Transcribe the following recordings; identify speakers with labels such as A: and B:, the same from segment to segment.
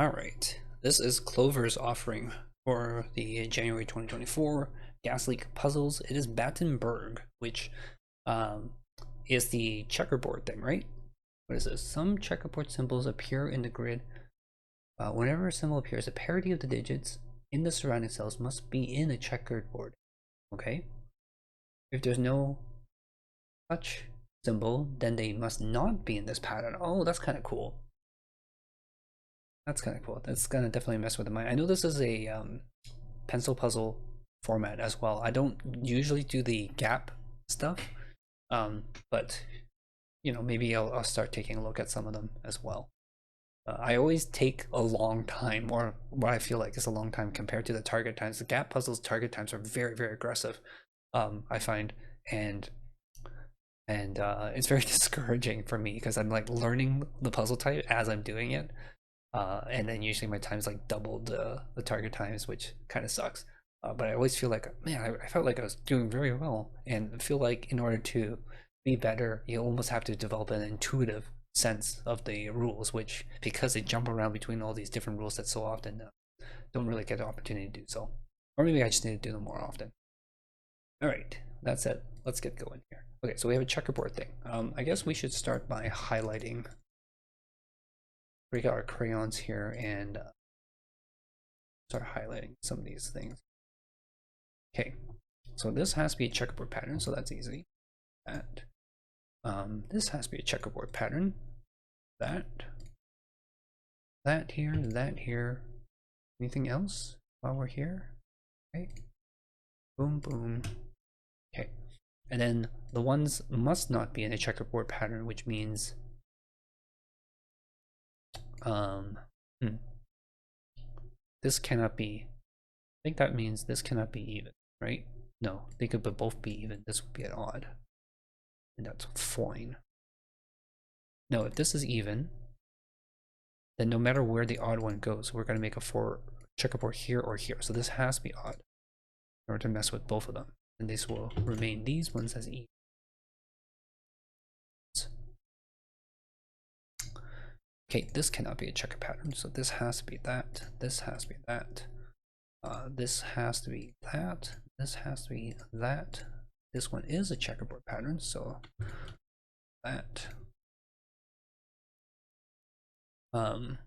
A: Alright, this is Clover's offering for the January 2024 Gas Leak Puzzles. It is Battenburg, which um, is the checkerboard thing, right? What is this? Some checkerboard symbols appear in the grid. Whenever a symbol appears, a parity of the digits in the surrounding cells must be in a checkered board. Okay? If there's no such symbol, then they must not be in this pattern. Oh, that's kind of cool. That's kind of cool. That's gonna definitely mess with the mind. I know this is a pencil puzzle format as well. I don't usually do the gap stuff, but you know, maybe I'll start taking a look at some of them as well. I always take a long time, or what I feel like is a long time compared to the target times. The gap puzzles target times are very, very aggressive, I find, and it's very discouraging for me because I'm like learning the puzzle type as I'm doing it. And then usually my time's like doubled the target times, which kind of sucks. But I always feel like, man, I felt like I was doing very well, and I feel like in order to be better, you almost have to develop an intuitive sense of the rules, which, because they jump around between all these different rule sets so often, don't really get the opportunity to do so. Or maybe I just need to do them more often. All right, that's it. Let's get going here. Okay, so we have a checkerboard thing. I guess we should start by highlighting. Break out our crayons here and start highlighting some of these things. Okay, so this has to be a checkerboard pattern, so that's easy. That this has to be a checkerboard pattern. That here, that here. Anything else while we're here? Okay. Boom, boom. Okay, and then the ones must not be in a checkerboard pattern, which means this cannot be. I think that means this cannot be even, right? No, they could both be even. This would be an odd, and that's fine. No, if this is even, then no matter where the odd one goes, we're going to make a checkerboard here or here. So this has to be odd in order to mess with both of them, and this will remain these ones as even. Okay, this cannot be a checker pattern, so this has to be that. This has to be that. This has to be that. This has to be that. This one is a checkerboard pattern, so that. When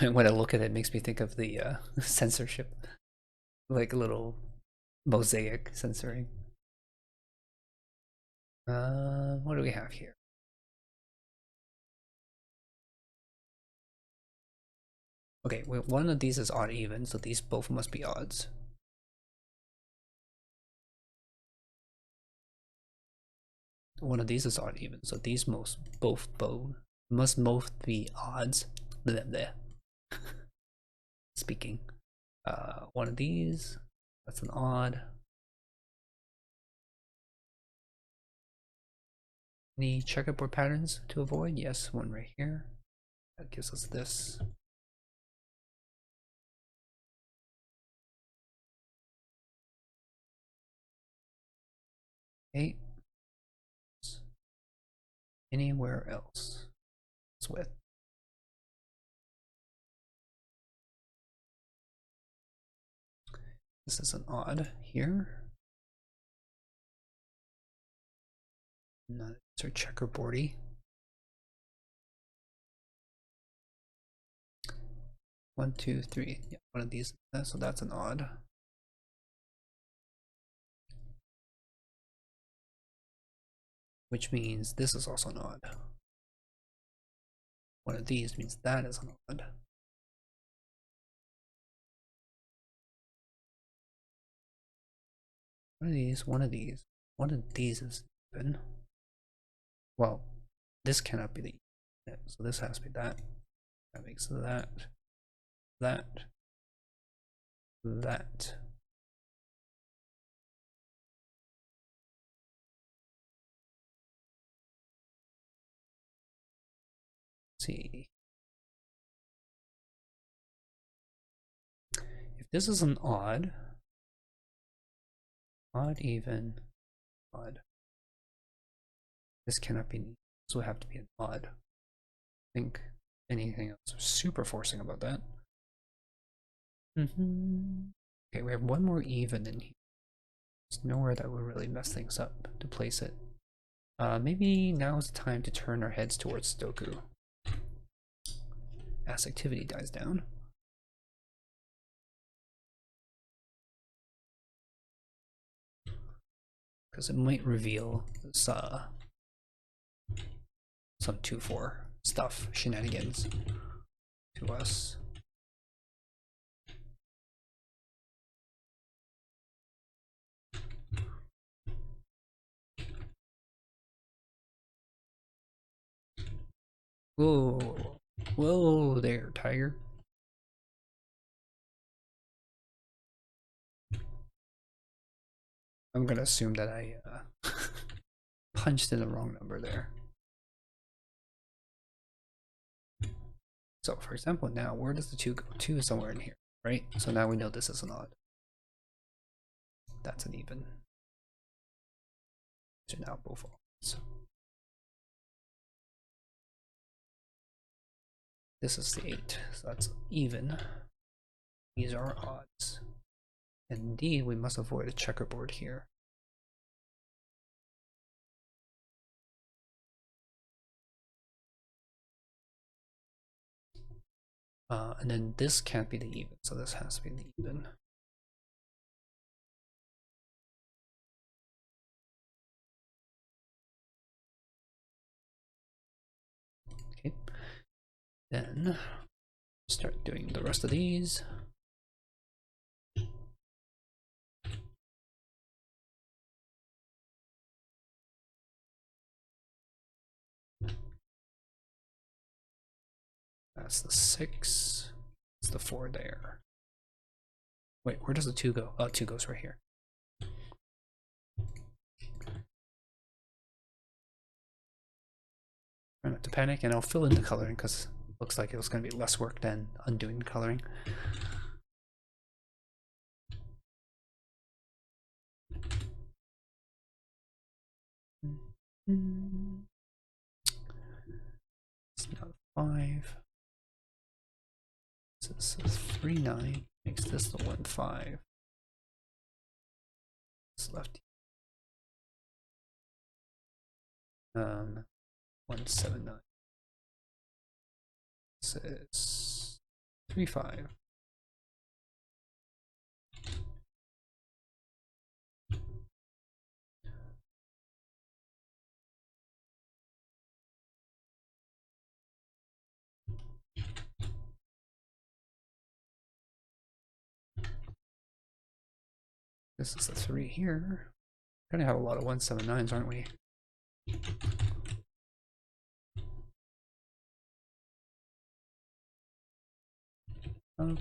A: I look at it, it makes me think of the censorship, like a little mosaic censoring. What do we have here? Okay, well, one of these is odd even, so these both must be odds. One of these is odd even, so these must both be odds. There. Speaking. One of these, that's an odd. Any checkerboard patterns to avoid? Yes, one right here. That gives us this. Okay. Anywhere else? It's with. This is an odd here. None of these are checkerboardy. One, two, three. Yeah, one of these. So that's an odd. Which means this is also an odd. One of these means that is an odd. One of these, one of these. One of these is even. Well, this cannot be the even, so this has to be that. That makes that, that, that. Let's see. If this is an odd, even, odd. This cannot be, this will have to be an odd. I think anything else is super forcing about that. Okay, we have one more even in here. There's nowhere that would really mess things up to place it. Maybe now is the time to turn our heads towards Sudoku as activity dies down. Because it might reveal some 2-4 stuff, shenanigans to us. Whoa, whoa there, tiger. I'm gonna assume that I punched in the wrong number there. So for example, now where does the 2 go? 2 is somewhere in here, right? So now we know this is an odd. That's an even. So now both odds. This is the 8, so that's even. These are odds. Indeed, we must avoid a checkerboard here. And then this can't be the even, so this has to be the even. Okay, then start doing the rest of these. That's the 6. It's the 4 there. Wait, where does the 2 go? Oh, 2 goes right here. Try not to panic, and I'll fill in the coloring because it looks like it was going to be less work than undoing the coloring. It's not 5. This is 3, 9. Makes this the 1, 5. It's left. 1, 7, 9. This is 3, 5. This is a 3 here. We're gonna have a lot of 179s, aren't we?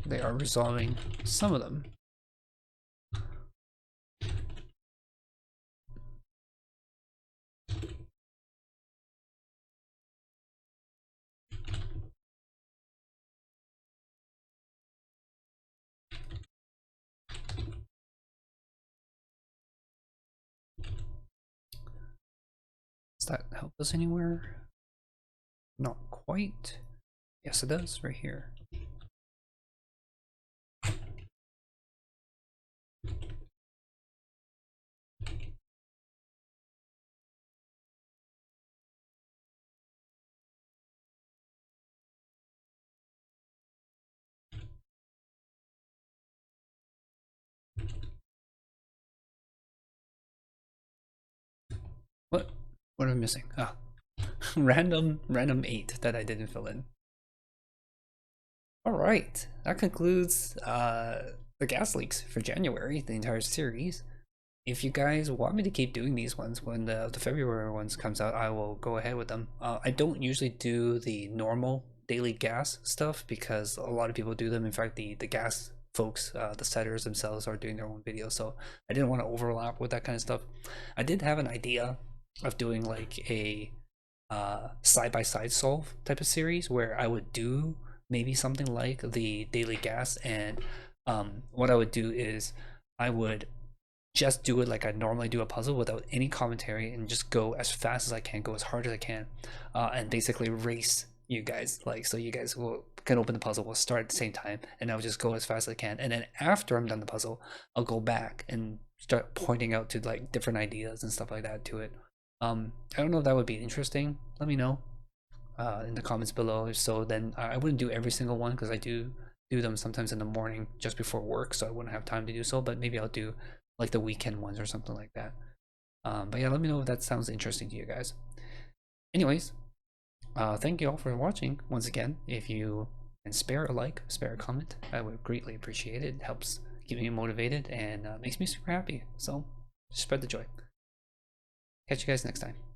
A: They are resolving some of them. Does that help us anywhere? Not quite. Yes, it does, right here. What? What am I missing? Ah, random 8 that I didn't fill in. All right, that concludes the gas leaks for January, the entire series. If you guys want me to keep doing these ones when the February ones comes out, I will go ahead with them. I don't usually do the normal daily gas stuff because a lot of people do them. In fact, the gas folks, the setters themselves, are doing their own videos, so I didn't want to overlap with that kind of stuff. I did have an idea of doing like a side-by-side solve type of series where I would do maybe something like the daily gas, and what I would do is I would just do it like I normally do a puzzle without any commentary and just go as fast as I can, go as hard as I can, and basically race you guys, like, so you guys will can open the puzzle. We'll start at the same time, and I'll just go as fast as I can. And then after I'm done the puzzle, I'll go back and start pointing out to like different ideas and stuff like that to it. I don't know if that would be interesting. Let me know in the comments below. If so, then I wouldn't do every single one because I do them sometimes in the morning just before work, so I wouldn't have time to do so. But maybe I'll do like the weekend ones or something like that. But yeah, let me know if that sounds interesting to you guys. Anyways, thank you all for watching once again. If you can spare a like, spare a comment, I would greatly appreciate it. It helps keep me motivated and makes me super happy. So spread the joy. Catch you guys next time.